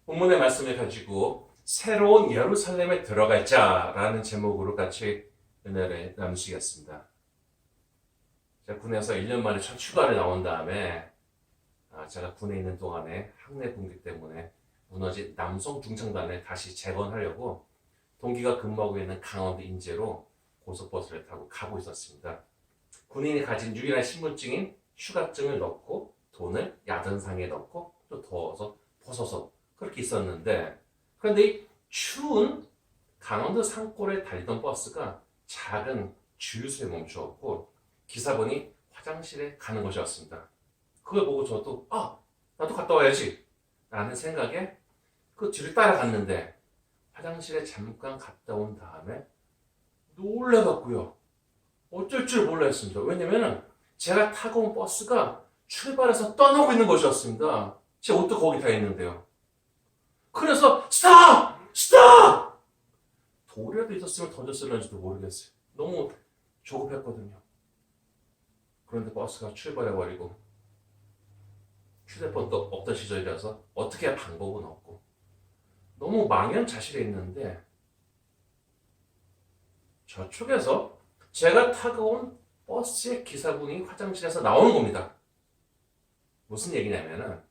본문의 말씀을 가지고 새로운 예루살렘에 들어갈 자라는 제목으로 같이 은혜를 나누시겠습니다. 제가 군에서 1년 만에 첫 휴가를 나온 다음에 제가 군에 있는 동안에 학내 분기 때문에 무너진 남성 중창단을 다시 재건하려고 동기가 근무하고 있는 강원도 인제로 고속버스를 타고 가고 있었습니다. 군인이 가진 유일한 신분증인 휴가증을 넣고 돈을 야전상에 넣고 또 더워서 벗어서 그렇게 있었는데, 그런데 이 추운 강원도 산골에 달리던 버스가 작은 주유소에 멈추었고 기사분이 화장실에 가는 것이었습니다. 그걸 보고 저도 나도 갔다 와야지 라는 생각에 그 뒤를 따라갔는데 화장실에 잠깐 갔다 온 다음에 놀라갖고요. 어쩔 줄 몰라 했습니다. 왜냐면은 제가 타고 온 버스가 출발해서 떠나고 있는 것이었습니다. 제 옷도 거기 다 있는데요. 그래서 스탑! 스탑! 돌이라도 있었으면 던졌을는지도 모르겠어요. 너무 조급했거든요. 그런데 버스가 출발해버리고 휴대폰도 없던 시절이라서 어떻게 할 방법은 없고 너무 망연자실해 있는데 저쪽에서 제가 타고 온 버스의 기사분이 화장실에서 나오는 겁니다. 무슨 얘기냐면은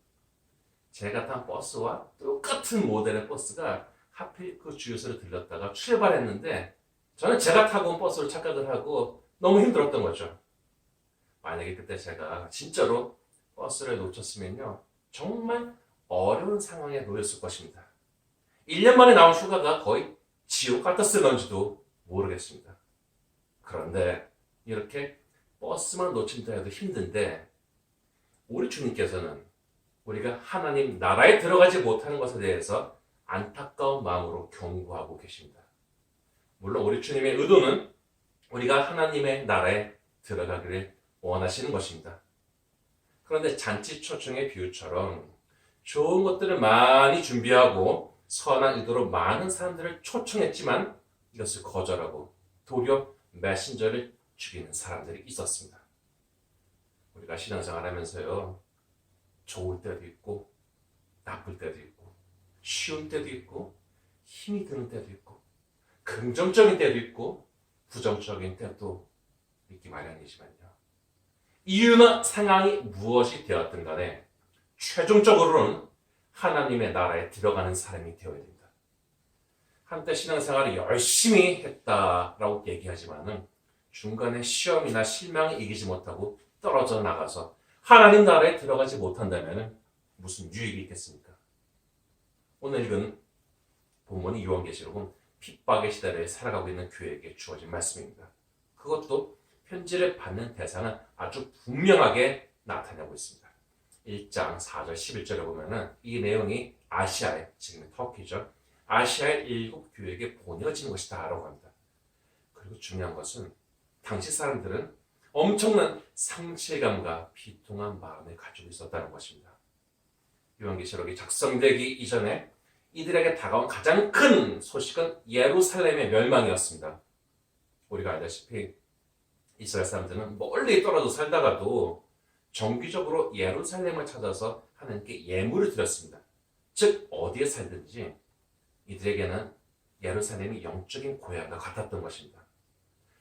제가 탄 버스와 똑같은 모델의 버스가 하필 그 주유소를 들렸다가 출발했는데 저는 제가 타고 온 버스로 착각을 하고 너무 힘들었던 거죠. 만약에 그때 제가 진짜로 버스를 놓쳤으면요 정말 어려운 상황에 놓였을 것입니다. 1년 만에 나온 휴가가 거의 지옥 같았을런지도 모르겠습니다. 그런데 이렇게 버스만 놓친다 해도 힘든데 우리 주님께서는 우리가 하나님 나라에 들어가지 못하는 것에 대해서 안타까운 마음으로 경고하고 계십니다. 물론 우리 주님의 의도는 우리가 하나님의 나라에 들어가기를 원하시는 것입니다. 그런데 잔치초청의 비유처럼 좋은 것들을 많이 준비하고 선한 의도로 많은 사람들을 초청했지만 이것을 거절하고 도리어 메신저를 죽이는 사람들이 있었습니다. 우리가 신앙생활 하면서요 좋을 때도 있고 나쁠 때도 있고 쉬운 때도 있고 힘이 드는 때도 있고 긍정적인 때도 있고 부정적인 때도 있기 마련이지만요. 이유나 상황이 무엇이 되었든 간에 최종적으로는 하나님의 나라에 들어가는 사람이 되어야 됩니다. 한때 신앙생활을 열심히 했다라고 얘기하지만은 중간에 시험이나 실망에 이기지 못하고 떨어져 나가서 하나님 나라에 들어가지 못한다면 무슨 유익이 있겠습니까? 오늘 읽은 본문이 요한계시록은 핍박의 시대를 살아가고 있는 교회에게 주어진 말씀입니다. 그것도 편지를 받는 대상은 아주 분명하게 나타내고 있습니다. 1장 4절 11절에 보면은 이 내용이 아시아의, 지금 터키죠. 아시아의 7 교회에게 보내어진 것이다 라고 합니다. 그리고 중요한 것은 당시 사람들은 엄청난 상실감과 비통한 마음을 가지고 있었다는 것입니다. 요한계시록이 작성되기 이전에 이들에게 다가온 가장 큰 소식은 예루살렘의 멸망이었습니다. 우리가 알다시피 이스라엘 사람들은 멀리 떨어져 살다가도 정기적으로 예루살렘을 찾아서 하나님께 예물을 드렸습니다. 즉 어디에 살든지 이들에게는 예루살렘이 영적인 고향과 같았던 것입니다.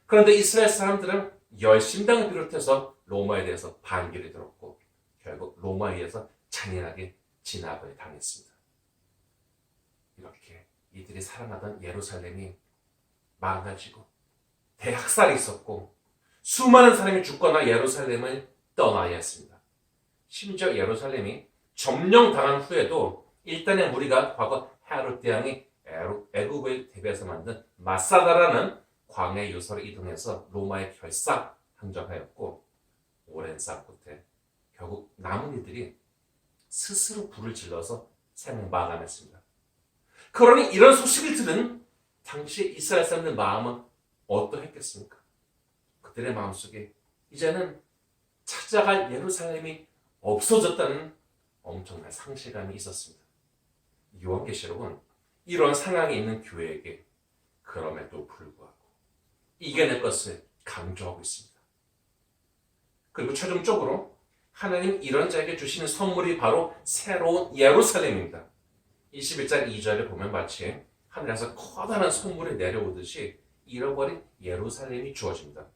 그런데 이스라엘 사람들은 열심당을 비롯해서 로마에 대해서 반기를 들었고 결국 로마에 의해서 잔인하게 진압을 당했습니다. 이렇게 이들이 사랑하던 예루살렘이 망가지고 대학살이 있었고 수많은 사람이 죽거나 예루살렘을 떠나야 했습니다. 심지어 예루살렘이 점령당한 후에도 일단의 무리가 과거 헤롯 대왕이 애굽을 대비해서 만든 마사다라는 광야 요소로 이동해서 로마에 결사항전하였고 오랜 싸움 끝에 결국 남은 이들이 스스로 불을 질러서 생을 마감했습니다. 그러니 이런 소식을 들은 당시 이스라엘 사람들 마음은 어떠했겠습니까? 그들의 마음속에 이제는 찾아갈 예루살렘이 없어졌다는 엄청난 상실감이 있었습니다. 요한계시록은 이런 상황에 있는 교회에게 그럼에도 불구하고 이겨낼 것을 강조하고 있습니다. 그리고 최종적으로 하나님 이런 자에게 주시는 선물이 바로 새로운 예루살렘입니다. 21장 2절에 보면 마치 하늘에서 커다란 선물이 내려오듯이 잃어버린 예루살렘이 주어집니다.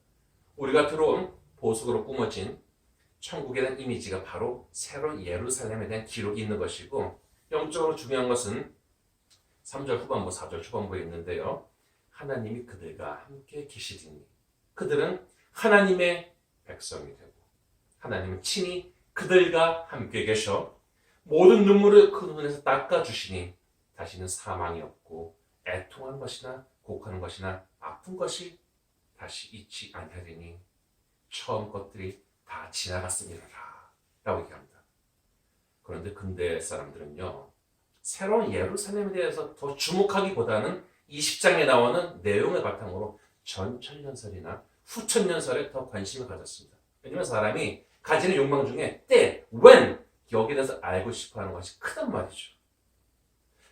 우리가 들어온 보석으로 꾸며진 천국에 대한 이미지가 바로 새로운 예루살렘에 대한 기록이 있는 것이고, 영적으로 중요한 것은 3절 후반부, 4절 초반부에 있는데요. 하나님이 그들과 함께 계시리니 그들은 하나님의 백성이 되고 하나님은 친히 그들과 함께 계셔 모든 눈물을 그 눈에서 닦아주시니 다시는 사망이 없고 애통하는 것이나 곡하는 것이나 아픈 것이 다시 있지 않으리니 처음 것들이 다 지나갔으니라 라고 얘기합니다. 그런데 근대 사람들은요, 새로운 예루살렘에 대해서 더 주목하기보다는 20장에 나오는 내용을 바탕으로 전천년설이나 후천년설에 더 관심을 가졌습니다. 왜냐하면 사람이 가지는 욕망 중에 때, when 여기에 대해서 알고 싶어하는 것이 크단 말이죠.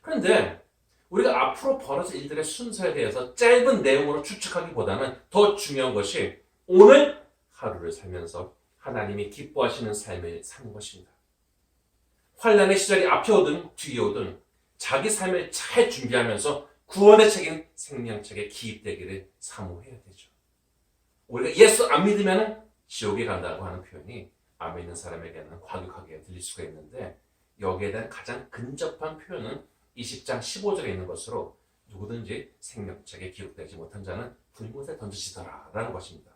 그런데 우리가 앞으로 벌어질 일들의 순서에 대해서 짧은 내용으로 추측하기보다는 더 중요한 것이 오늘 하루를 살면서 하나님이 기뻐하시는 삶을 사는 것입니다. 환난의 시절이 앞에 오든 뒤에 오든 자기 삶을 잘 준비하면서 구원의 책인 생명책에 기입되기를 사모해야 되죠. 우리가 예수 안 믿으면 지옥에 간다고 하는 표현이 안 믿는 사람에게는 과격하게 들릴 수가 있는데, 여기에 대한 가장 근접한 표현은 20장 15절에 있는 것으로 누구든지 생명책에 기록되지 못한 자는 불못에 던지시더라 라는 것입니다.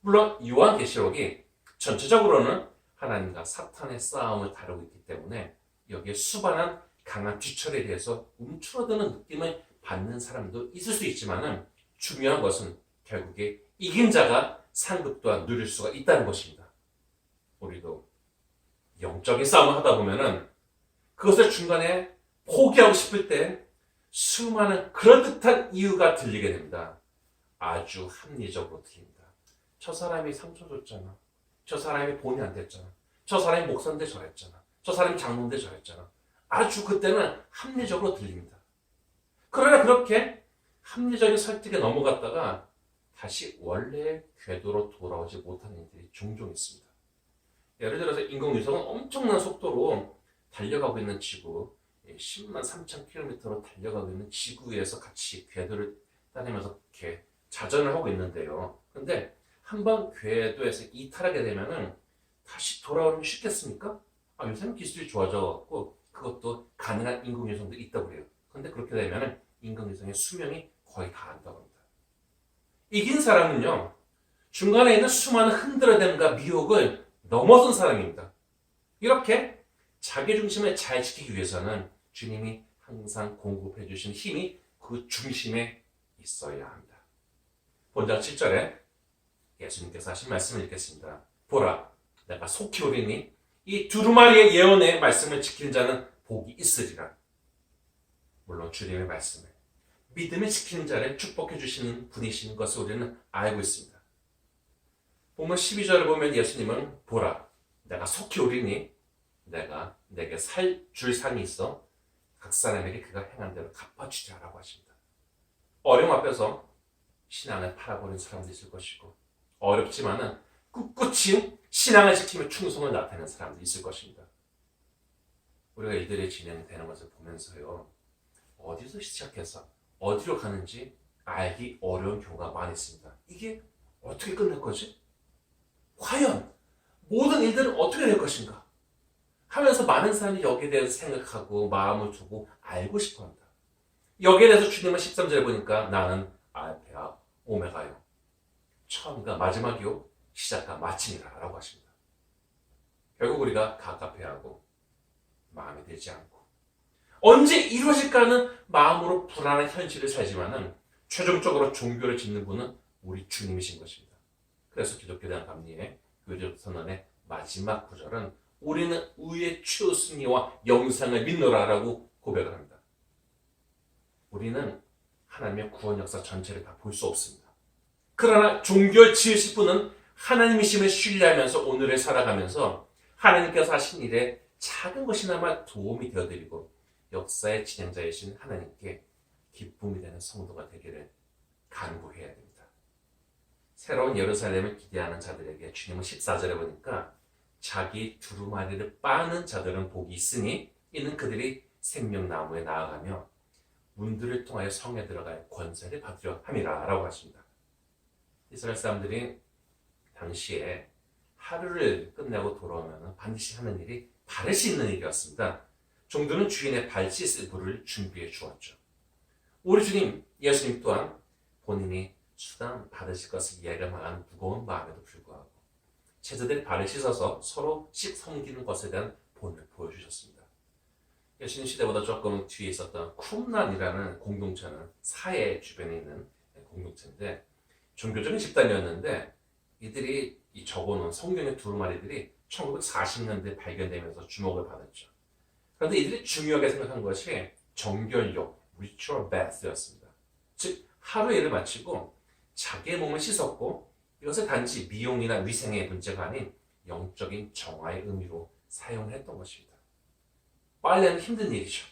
물론 요한계시록이 전체적으로는 하나님과 사탄의 싸움을 다루고 있기 때문에 여기에 수반한 강한 뒤철에 대해서 움츠러드는 느낌을 받는 사람도 있을 수 있지만, 중요한 것은 결국에 이긴 자가 상급 또한 누릴 수가 있다는 것입니다. 우리도 영적인 싸움을 하다 보면은 그것을 중간에 포기하고 싶을 때 수많은 그럴듯한 이유가 들리게 됩니다. 아주 합리적으로 들립니다. 저 사람이 상처 줬잖아. 저 사람이 본이 안 됐잖아. 저 사람이 목사인데 저랬잖아. 저 사람이 장로인데 저랬잖아. 아주 그때는 합리적으로 들립니다. 그러나 그렇게 합리적인 설득에 넘어갔다가 다시 원래의 궤도로 돌아오지 못하는 일들이 종종 있습니다. 예를 들어서 인공위성은 엄청난 속도로 달려가고 있는 지구, 10만 3천 킬로미터로 달려가고 있는 지구에서 같이 궤도를 따르면서 이렇게 자전을 하고 있는데요. 그런데 한번 궤도에서 이탈하게 되면은 다시 돌아오는 게 쉽겠습니까? 요새는 기술이 좋아져갖고 그것도 가능한 인공위성도 있다고 해요. 그런데 그렇게 되면은 인공위성의 수명이 거의 다 한다고 합니다. 이긴 사람은요, 중간에 있는 수많은 흔들어댐과 미혹을 넘어선 사람입니다. 이렇게 자기 중심을 잘 지키기 위해서는 주님이 항상 공급해 주신 힘이 그 중심에 있어야 합니다. 본장 7절에 예수님께서 하신 말씀을 읽겠습니다. 보라, 내가 속히 오리니 이 두루마리의 예언의 말씀을 지키는 자는 복이 있으리라. 물론 주님의 말씀을 믿음을 지키는 자를 축복해 주시는 분이신 것을 우리는 알고 있습니다. 보면 12절을 보면 예수님은 보라, 내가 속히 오리니 내가 내게 줄 산이 있어 각 사람에게 그가 행한 대로 갚아주자라고 하십니다. 어려움 앞에서 신앙을 팔아버린 사람도 있을 것이고, 어렵지만은 꿋꿋이 신앙을 지키며 충성을 나타내는 사람도 있을 것입니다. 우리가 일들이 진행되는 것을 보면서요, 어디서 시작해서 어디로 가는지 알기 어려운 경우가 많이 있습니다. 이게 어떻게 끝날 거지? 과연 모든 일들은 어떻게 될 것인가? 하면서 많은 사람이 여기에 대해서 생각하고 마음을 두고 알고 싶어한다. 여기에 대해서 주님은 13절에 보니까 나는 알파야 오메가요. 처음과 마지막이요 시작과 마침이라 라고 하십니다. 결국 우리가 갑갑해하고 마음에 들지 않고 언제 이루어질까 하는 마음으로 불안한 현실을 살지만은 최종적으로 종교를 짓는 분은 우리 주님이신 것입니다. 그래서 기독교 대한 감리의 교제적 선언의 마지막 구절은 우리는 의의 최우순위와 영상을 믿노라라고 고백을 합니다. 우리는 하나님의 구원 역사 전체를 다 볼 수 없습니다. 그러나 종교를 지으실 분은 하나님이심을 신뢰하면서 오늘을 살아가면서 하나님께서 하신 일에 작은 것이나마 도움이 되어드리고 역사의 진행자이신 하나님께 기쁨이 되는 성도가 되기를 간구해야 됩니다. 새로운 예루살렘을 기대하는 자들에게 주님은 14절에 보니까 자기 두루마리를 빠는 자들은 복이 있으니 이는 그들이 생명나무에 나아가며 문들을 통하여 성에 들어갈 권세를 받으려 함이라 라고 하십니다. 이스라엘 사람들이 당시에 하루를 끝내고 돌아오면 반드시 하는 일이 바를 수 있는 일이었습니다. 종들은 주인의 발 씻을 물을 준비해 주었죠. 우리 주님 예수님 또한 본인이 수당 받으실 것을 예감하는 무거운 마음에도 불구하고 제자들이 발을 씻어서 서로씩 섬기는 것에 대한 본을 보여주셨습니다. 예수님 시대보다 조금 뒤에 있었던 쿰란이라는 공동체는 사해 주변에 있는 공동체인데 종교적인 집단이었는데 이들이 적어놓은 성경의 두루마리들이 1940년대에 발견되면서 주목을 받았죠. 그런데 이들이 중요하게 생각한 것이 정결욕, ritual bath였습니다. 즉 하루 일을 마치고 자기의 몸을 씻었고 이것을 단지 미용이나 위생의 문제가 아닌 영적인 정화의 의미로 사용했던 것입니다. 빨래는 힘든 일이죠.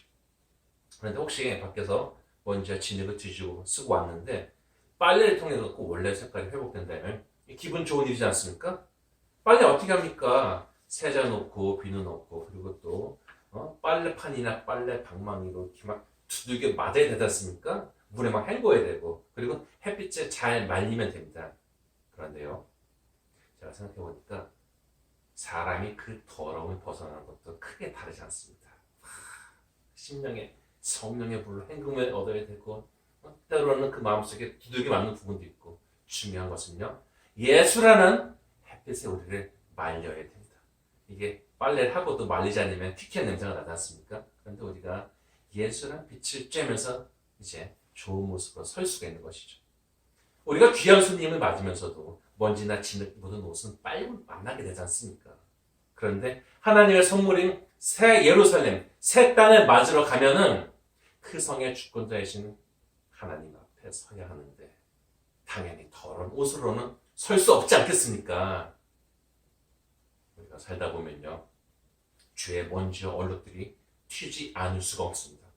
그런데 혹시 밖에서 먼지와 진흙을 뒤지고 쓰고 왔는데 빨래를 통해 갖고 원래 색깔이 회복된다면 기분 좋은 일이지 않습니까? 빨래 어떻게 합니까? 세자 놓고 비누 넣고 그리고 또 빨래판이나 빨래 방망이로 이렇게 막 두들겨 맞아야 되지 않습니까? 물에 막 헹궈야 되고 그리고 햇빛에 잘 말리면 됩니다. 그런데요, 제가 생각해 보니까 사람이 그 더러움을 벗어나는 것도 크게 다르지 않습니다. 심령의 성령의 불로 헹굼을 얻어야 되고 때로는 그 마음속에 두들겨 맞는 부분도 있고 중요한 것은요, 예수라는 햇빛에 우리를 말려야 됩니다. 이게 빨래를 하고도 말리지 않으면 튀기는 냄새가 나지 않습니까? 그런데 우리가 예수란 빛을 쬐면서 이제 좋은 모습으로 설 수가 있는 것이죠. 우리가 귀한 손님을 맞으면서도 먼지나 진흙 묻은 옷은 빨리 만나게 되지 않습니까? 그런데 하나님의 선물인 새 예루살렘, 새 땅을 맞으러 가면은 그 성의 주권자이신 하나님 앞에 서야 하는데 당연히 더러운 옷으로는 설 수 없지 않겠습니까? 우리가 살다 보면요, 죄의 먼지와 얼룩들이 튀지 않을 수가 없습니다.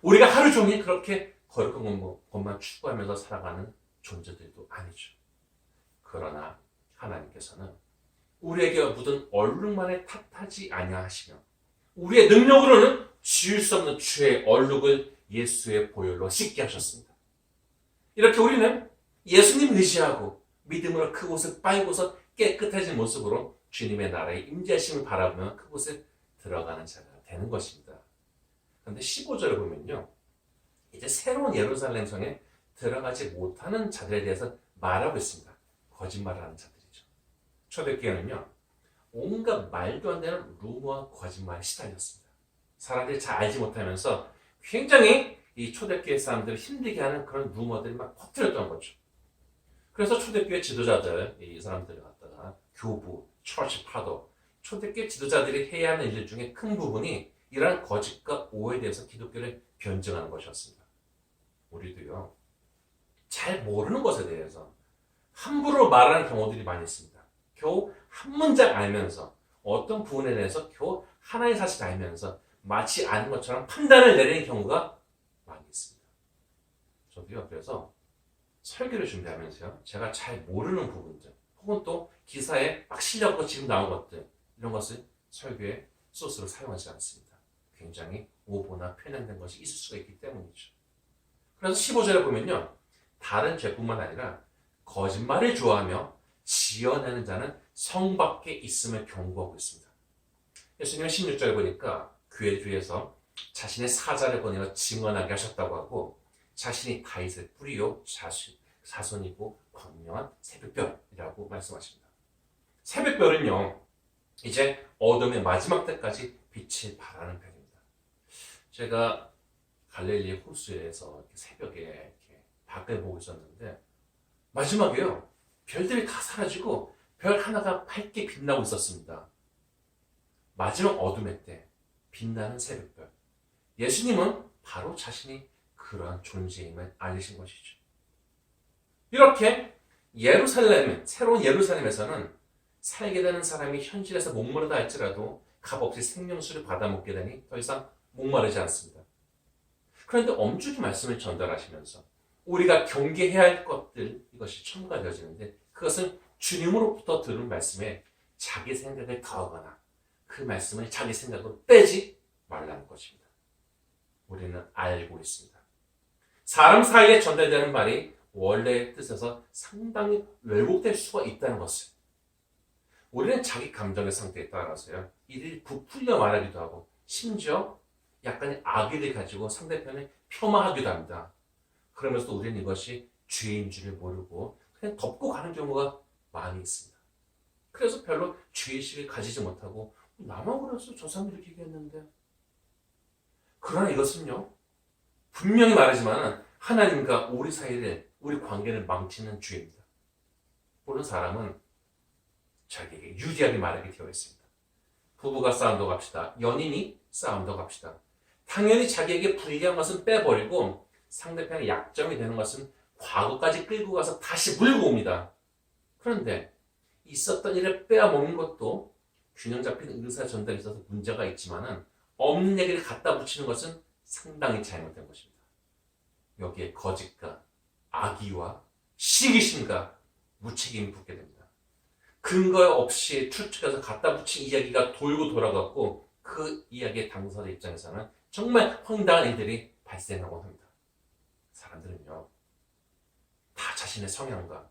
우리가 하루 종일 그렇게 거룩한 것만 추구하면서 살아가는 존재들도 아니죠. 그러나 하나님께서는 우리에게 묻은 얼룩만에 탓하지 아니하시며 우리의 능력으로는 지울 수 없는 죄의 얼룩을 예수의 보혈로 씻게 하셨습니다. 이렇게 우리는 예수님 의지하고 믿음으로 그곳을 빨고서 깨끗해진 모습으로 주님의 나라의 임재하심을 바라보며 그곳에 들어가는 자가 되는 것입니다. 그런데 15절을 보면요, 이제 새로운 예루살렘 성에 들어가지 못하는 자들에 대해서 말하고 있습니다. 거짓말하는 자들이죠. 초대교회는요, 온갖 말도 안 되는 루머와 거짓말에 시달렸습니다. 사람들이 잘 알지 못하면서 굉장히 이 초대교회 사람들을 힘들게 하는 그런 루머들이 막 퍼뜨렸던 거죠. 그래서 초대교회 지도자들, 이 사람들을 갖다가 교부, 처치 파더, 초대교회 지도자들이 해야 하는 일 중에 큰 부분이 이러한 거짓과 오해에 대해서 기독교를 변증하는 것이었습니다. 우리도요, 잘 모르는 것에 대해서 함부로 말하는 경우들이 많이 있습니다. 겨우 한 문장 알면서 어떤 부분에 대해서 겨우 하나의 사실 알면서 마치 아는 것처럼 판단을 내리는 경우가 많이 있습니다. 저도요, 그래서 설교를 준비하면서요, 제가 잘 모르는 부분들 혹은 또 기사에 막 실려고 지금 나온 것들, 이런 것을 설교의 소스로 사용하지 않습니다. 굉장히 오보나 편향된 것이 있을 수가 있기 때문이죠. 그래서 15절에 보면요, 다른 죄뿐만 아니라 거짓말을 좋아하며 지어내는 자는 성 밖에 있음을 경고하고 있습니다. 예수님은 16절에 보니까 교회 주위에서 자신의 사자를 보내어 증언하게 하셨다고 하고 자신이 다윗의 뿌리요 자손이고 광명한 새벽별이라고 말씀하십니다. 새벽별은요, 이제 어둠의 마지막 때까지 빛을 발하는 별입니다. 제가 갈릴리 호수에서 새벽에 이렇게 밖을 보고 있었는데 마지막에요, 별들이 다 사라지고 별 하나가 밝게 빛나고 있었습니다. 마지막 어둠의 때 빛나는 새벽별, 예수님은 바로 자신이 그러한 존재임을 알리신 것이죠. 이렇게 예루살렘, 새로운 예루살렘에서는 살게 되는 사람이 현실에서 목마르다 할지라도 값없이 생명수를 받아먹게 되니 더 이상 목마르지 않습니다. 그런데 엄중히 말씀을 전달하시면서 우리가 경계해야 할 것들, 이것이 첨가되어지는데 그것은 주님으로부터 들은 말씀에 자기 생각을 더하거나 그 말씀을 자기 생각으로 빼지 말라는 것입니다. 우리는 알고 있습니다. 사람 사이에 전달되는 말이 원래의 뜻에서 상당히 왜곡될 수가 있다는 것을 우리는 자기 감정의 상태에 따라서요 이를 부풀려 말하기도 하고 심지어 약간의 악의를 가지고 상대편을 폄하하기도 합니다. 그러면서 우리는 이것이 죄인 줄을 모르고 그냥 덮고 가는 경우가 많이 있습니다. 그래서 별로 죄의식을 가지지 못하고 나만 그래서 저 사람이 이렇게 얘기했는데, 그러나 이것은요 분명히 말하지만 하나님과 우리 사이를 우리 관계를 망치는 죄입니다. 모든 사람은 자기에게 유리하게 말하게 되어 있습니다. 부부가 싸운다고 합시다. 연인이 싸운다고 합시다. 당연히 자기에게 불리한 것은 빼버리고 상대편의 약점이 되는 것은 과거까지 끌고 가서 다시 물고 옵니다. 그런데 있었던 일을 빼앗먹는 것도 균형 잡힌 의사 전달에 있어서 문제가 있지만은 없는 얘기를 갖다 붙이는 것은 상당히 잘못된 것입니다. 여기에 거짓과 악의와 시기심과 무책임이 붙게 됩니다. 근거 없이 추측해서 갖다 붙인 이야기가 돌고 돌아갔고 그 이야기의 당사자 입장에서는 정말 황당한 일들이 발생하곤 합니다. 사람들은요 다 자신의 성향과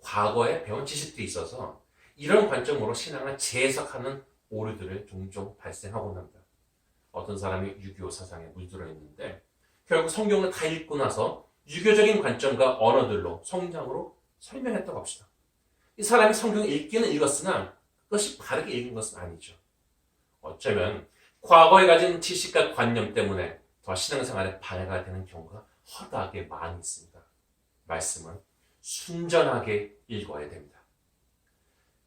과거에 배운 지식들이 있어서 이런 관점으로 신앙을 재해석하는 오류들을 종종 발생하곤 합니다. 어떤 사람이 유교 사상에 물들어 있는데 결국 성경을 다 읽고 나서 유교적인 관점과 언어들로 성경으로 설명했다고 합시다. 이 사람이 성경을 읽기는 읽었으나 그것이 바르게 읽은 것은 아니죠. 어쩌면 과거에 가진 지식과 관념 때문에 더 신앙생활에 방해가 되는 경우가 허다하게 많이 있습니다. 말씀은 순전하게 읽어야 됩니다.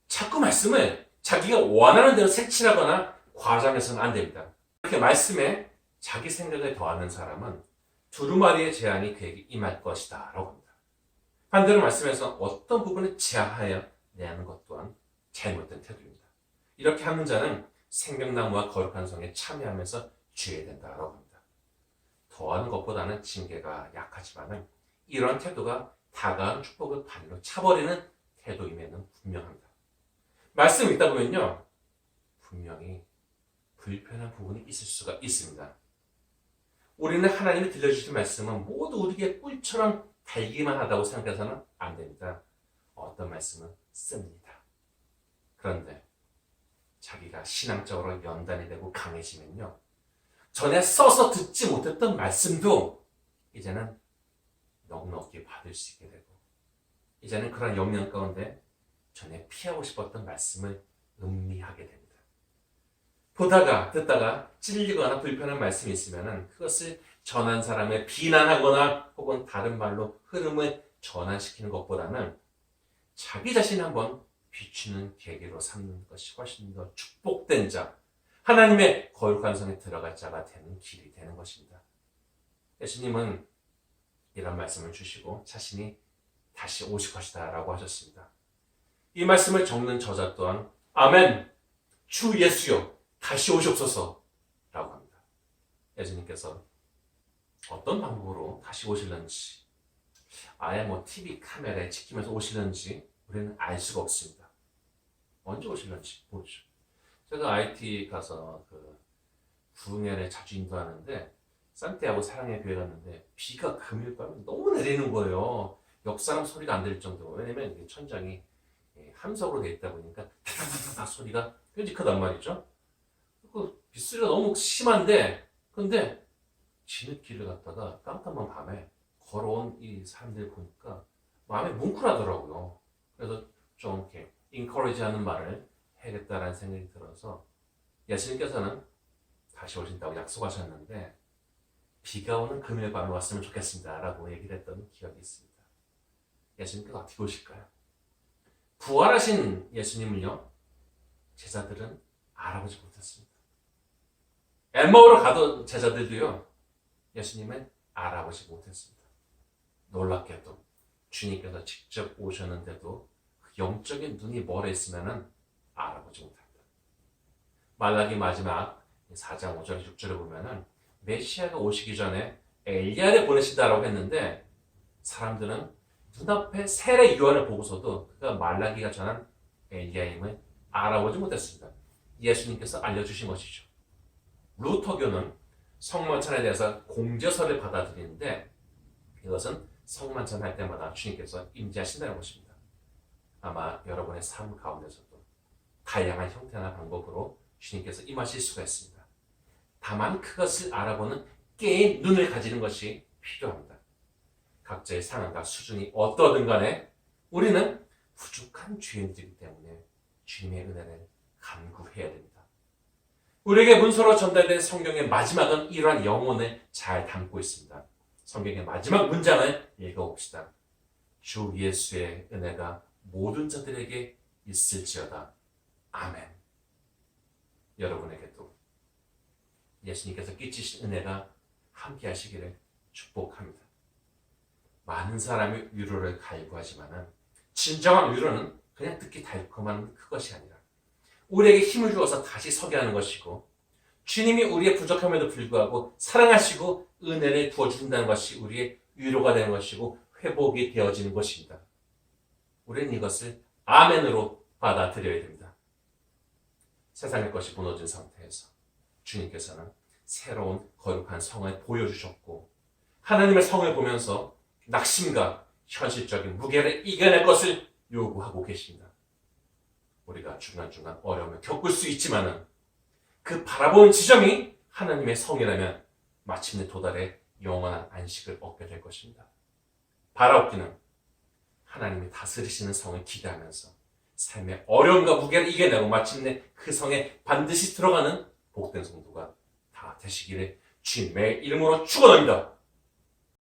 자꾸 말씀을 자기가 원하는 대로 색칠하거나 과장해서는 안 됩니다. 이렇게 말씀에 자기 생각을 더하는 사람은 두루마리의 재앙이 그에게 임할 것이다 라고 합니다. 반대로 말씀에서 어떤 부분을 제하여 내하는 것 또한 잘못된 태도입니다. 이렇게 하는 자는 생명나무와 거룩한 성에 참여하면서 죄에 된다라고 합니다. 더하는 것보다는 징계가 약하지만 이런 태도가 다가온 축복을 발로 차버리는 태도임에는 분명합니다. 말씀 읽다 보면요 분명히 불편한 부분이 있을 수가 있습니다. 우리는 하나님이 들려주신 말씀은 모두 우리에게 꿀처럼 달기만 하다고 생각해서는 안 됩니다. 어떤 말씀은 씁니다. 그런데 자기가 신앙적으로 연단이 되고 강해지면요 전에 써서 듣지 못했던 말씀도 이제는 넉넉히 받을 수 있게 되고 이제는 그런 영향 가운데 전에 피하고 싶었던 말씀을 음미하게 됩니다. 보다가 듣다가 찔리거나 불편한 말씀이 있으면 그것을 전한 사람을 비난하거나 혹은 다른 말로 흐름을 전환시키는 것보다는 자기 자신을 한번 비추는 계기로 삼는 것이 훨씬 더 축복된 자, 하나님의 거룩한 성에 들어갈 자가 되는 길이 되는 것입니다. 예수님은 이런 말씀을 주시고 자신이 다시 오실 것이다 라고 하셨습니다. 이 말씀을 적는 저자 또한 아멘, 주 예수여 다시 오시옵소서 라고 합니다. 예수님께서 어떤 방법으로 다시 오실는지 아예 TV 카메라에 찍히면서 오실는지 우리는 알 수가 없습니다. 언제 오실는지 모르죠. 제가 IT 가서 구흥회를 자주 인도하는데 산티아고 사랑의 교회 갔는데 비가 금요일 밤에 너무 내리는 거예요. 옆 사람 소리가 안 들릴 정도로. 왜냐면 이게 천장이 함석으로 되어 있다 보니까 다다다다 소리가 굉장히 크단 말이죠. 그 빗소리가 너무 심한데 근데 지느길을 갔다가 깜깜한 밤에 걸어온 이 사람들 보니까 마음이 뭉클하더라고요. 그래서 좀 이렇게 인커리지하는 말을 해야겠다라는 생각이 들어서 예수님께서는 다시 오신다고 약속하셨는데 비가 오는 금요일 밤에 왔으면 좋겠습니다 라고 얘기를 했던 기억이 있습니다. 예수님께서 어떻게 오실까요? 부활하신 예수님을요 제자들은 알아보지 못했습니다. 엠마오로 가던 제자들도요 예수님을 알아보지 못했습니다. 놀랍게도 주님께서 직접 오셨는데도 그 영적인 눈이 멀어 있으면 알아보지 못합니다. 말라기 마지막 4장 5절 6절에 보면은 메시아가 오시기 전에 엘리야를 보내시다라고 했는데 사람들은 눈앞에 세례 요한을 보고서도 그가 말라기가 전한 엘리야임을 알아보지 못했습니다. 예수님께서 알려주신 것이죠. 루터교는 성만찬에 대해서 공제서를 받아들이는데 이것은 성만찬 할 때마다 주님께서 임재하신다는 것입니다. 아마 여러분의 삶 가운데서도 다양한 형태나 방법으로 주님께서 임하실 수가 있습니다. 다만 그것을 알아보는 깨인 눈을 가지는 것이 필요합니다. 각자의 상황과 수준이 어떠든 간에 우리는 부족한 죄인들이기 때문에 주님의 은혜를 간구해야 됩니다. 우리에게 문서로 전달된 성경의 마지막은 이러한 영혼을 잘 담고 있습니다. 성경의 마지막 문장을 읽어봅시다. 주 예수의 은혜가 모든 자들에게 있을지어다. 아멘. 여러분에게도 예수님께서 끼치신 은혜가 함께 하시기를 축복합니다. 많은 사람이 위로를 갈구하지만 진정한 위로는 그냥 듣기 달콤한 그것이 아니라 우리에게 힘을 주어서 다시 서게 하는 것이고 주님이 우리의 부족함에도 불구하고 사랑하시고 은혜를 부어주신다는 것이 우리의 위로가 되는 것이고 회복이 되어지는 것입니다. 우리는 이것을 아멘으로 받아들여야 됩니다. 세상의 것이 무너진 상태에서 주님께서는 새로운 거룩한 성을 보여주셨고 하나님의 성을 보면서 낙심과 현실적인 무게를 이겨낼 것을 요구하고 계십니다. 우리가 중간중간 어려움을 겪을 수 있지만 그 바라보는 지점이 하나님의 성이라면 마침내 도달해 영원한 안식을 얻게 될 것입니다. 바라옵기는 하나님이 다스리시는 성을 기대하면서 삶의 어려움과 무게를 이겨내고 마침내 그 성에 반드시 들어가는 복된 성도가 다 되시기를 주님의 이름으로 축원합니다.